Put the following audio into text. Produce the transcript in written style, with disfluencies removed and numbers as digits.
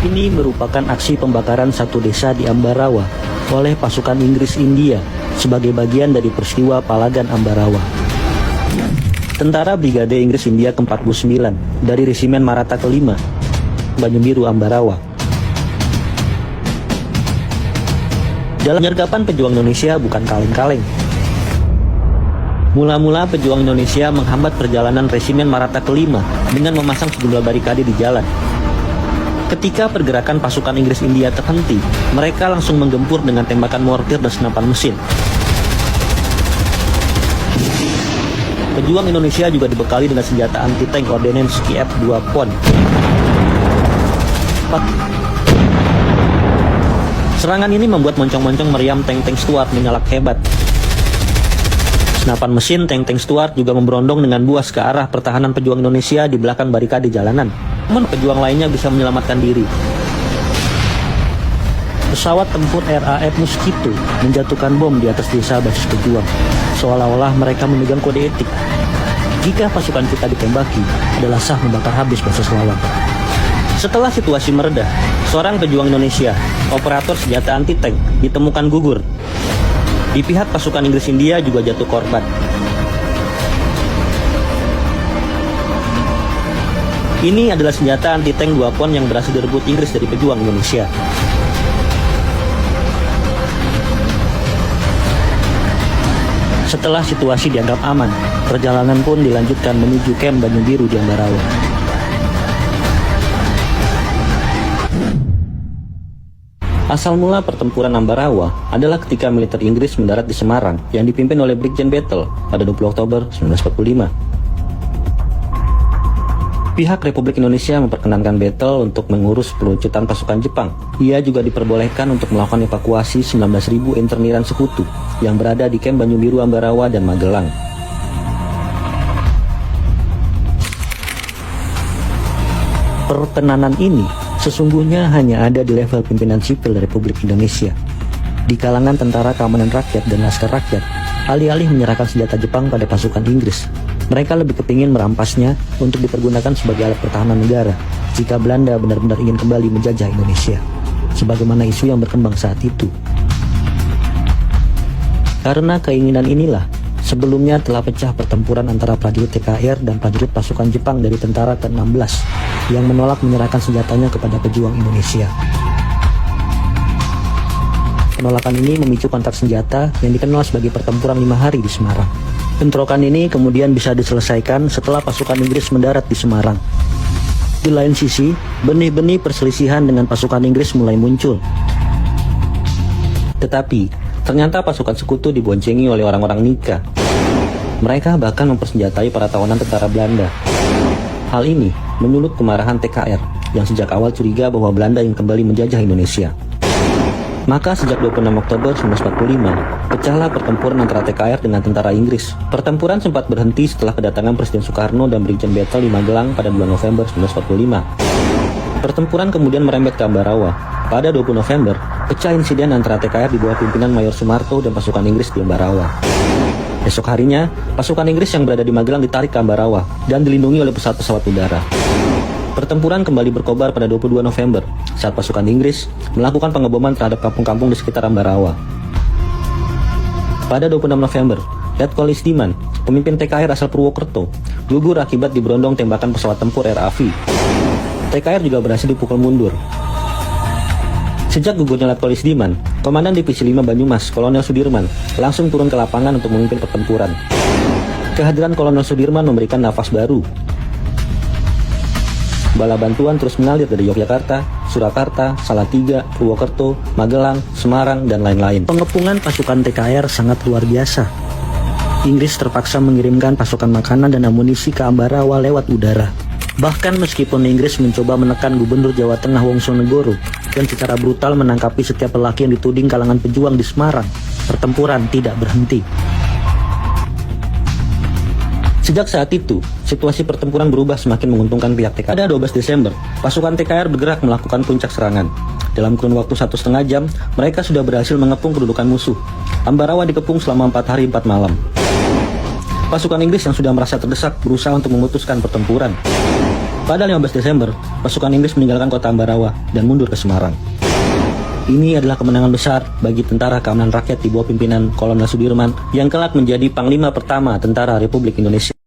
Ini merupakan aksi pembakaran satu desa di Ambarawa oleh pasukan Inggris India sebagai bagian dari peristiwa Palagan Ambarawa. Tentara Brigade Inggris India ke-49 dari Resimen Maratha ke-5, Banyubiru Ambarawa. Dalam penyergapan pejuang Indonesia bukan kaleng-kaleng. Mula-mula pejuang Indonesia menghambat perjalanan Resimen Maratha ke-5 dengan memasang sejumlah barikade di jalan. Ketika pergerakan pasukan Inggris India terhenti, mereka langsung menggempur dengan tembakan mortir dan senapan mesin. Pejuang Indonesia juga dibekali dengan senjata anti-tank Ordnance KF-2 PON. Serangan ini membuat moncong-moncong meriam tank-tank Stuart menyalak hebat. Senapan mesin tank-tank Stuart juga memberondong dengan buas ke arah pertahanan pejuang Indonesia di belakang barikade jalanan. Namun pejuang lainnya bisa menyelamatkan diri. Pesawat tempur RAF Mosquito menjatuhkan bom di atas desa basis pejuang, seolah-olah mereka memegang kode etik. Jika pasukan kita ditembaki, adalah sah membakar habis basis lawan. Setelah situasi meredah, seorang pejuang Indonesia, operator senjata anti-tank, ditemukan gugur. Di pihak pasukan Inggris India juga jatuh korban. Ini adalah senjata anti-tank 2 PON yang berhasil direbut Inggris dari pejuang Indonesia. Setelah situasi dianggap aman, perjalanan pun dilanjutkan menuju kamp Banyubiru di Ambarawa. Asal mula pertempuran Ambarawa adalah ketika militer Inggris mendarat di Semarang yang dipimpin oleh Brigjen Battle pada 20 Oktober 1945. Pihak Republik Indonesia memperkenankan Battle untuk mengurus peluncuran pasukan Jepang. Ia juga diperbolehkan untuk melakukan evakuasi 19.000 interniran sekutu yang berada di kamp Banyubiru Ambarawa dan Magelang. Pertenanan ini sesungguhnya hanya ada di level pimpinan sipil Republik Indonesia. Di kalangan tentara keamanan rakyat dan laskar rakyat, alih-alih menyerahkan senjata Jepang pada pasukan Inggris, mereka lebih kepingin merampasnya untuk dipergunakan sebagai alat pertahanan negara jika Belanda benar-benar ingin kembali menjajah Indonesia, sebagaimana isu yang berkembang saat itu. Karena keinginan inilah, sebelumnya telah pecah pertempuran antara prajurit TKR dan prajurit pasukan Jepang dari tentara ke-16 yang menolak menyerahkan senjatanya kepada pejuang Indonesia. Penolakan ini memicu kontak senjata yang dikenal sebagai pertempuran 5 hari di Semarang. Bentrokan ini kemudian bisa diselesaikan setelah pasukan Inggris mendarat di Semarang. Di lain sisi, benih-benih perselisihan dengan pasukan Inggris mulai muncul. Tetapi, ternyata pasukan sekutu diboncengi oleh orang-orang Nika. Mereka bahkan mempersenjatai para tawanan tentara Belanda. Hal ini menyulut kemarahan TKR yang sejak awal curiga bahwa Belanda ingin kembali menjajah Indonesia. Maka sejak 26 Oktober 1945, pecahlah pertempuran antara TKR dengan tentara Inggris. Pertempuran sempat berhenti setelah kedatangan Presiden Soekarno dan Brigjen Battle di Magelang pada 2 November 1945. Pertempuran kemudian merembet ke Ambarawa. Pada 20 November, pecah insiden antara TKR di bawah pimpinan Mayor Sumarto dan pasukan Inggris di Ambarawa. Esok harinya, pasukan Inggris yang berada di Magelang ditarik ke Ambarawa dan dilindungi oleh pesawat-pesawat udara. Pertempuran kembali berkobar pada 22 November saat pasukan Inggris melakukan pengeboman terhadap kampung-kampung di sekitar Ambarawa. Pada 26 November, Letkol Isdiman, pemimpin TKR asal Purwokerto, gugur akibat diberondong tembakan pesawat tempur RAF. TKR juga berhasil dipukul mundur. Sejak gugurnya Letkol Isdiman, Komandan Divisi 5 Banyumas, Kolonel Sudirman, langsung turun ke lapangan untuk memimpin pertempuran. Kehadiran Kolonel Sudirman memberikan nafas baru. Bala bantuan terus mengalir dari Yogyakarta, Surakarta, Salatiga, Purwokerto, Magelang, Semarang, dan lain-lain. Pengepungan pasukan TKR sangat luar biasa. Inggris terpaksa mengirimkan pasukan makanan dan amunisi ke Ambarawa lewat udara. Bahkan meskipun Inggris mencoba menekan Gubernur Jawa Tengah Wongsonegoro dan secara brutal menangkapi setiap lelaki yang dituding kalangan pejuang di Semarang, pertempuran tidak berhenti. Sejak saat itu, situasi pertempuran berubah semakin menguntungkan pihak TKR. Pada 12 Desember, pasukan TKR bergerak melakukan puncak serangan. Dalam kurun waktu 1,5 jam, mereka sudah berhasil mengepung kedudukan musuh. Ambarawa dikepung selama 4 hari 4 malam. Pasukan Inggris yang sudah merasa terdesak berusaha untuk memutuskan pertempuran. Pada 15 Desember, pasukan Inggris meninggalkan kota Ambarawa dan mundur ke Semarang. Ini adalah kemenangan besar bagi Tentara Keamanan Rakyat di bawah pimpinan Kolonel Sudirman yang kelak menjadi Panglima pertama Tentara Republik Indonesia.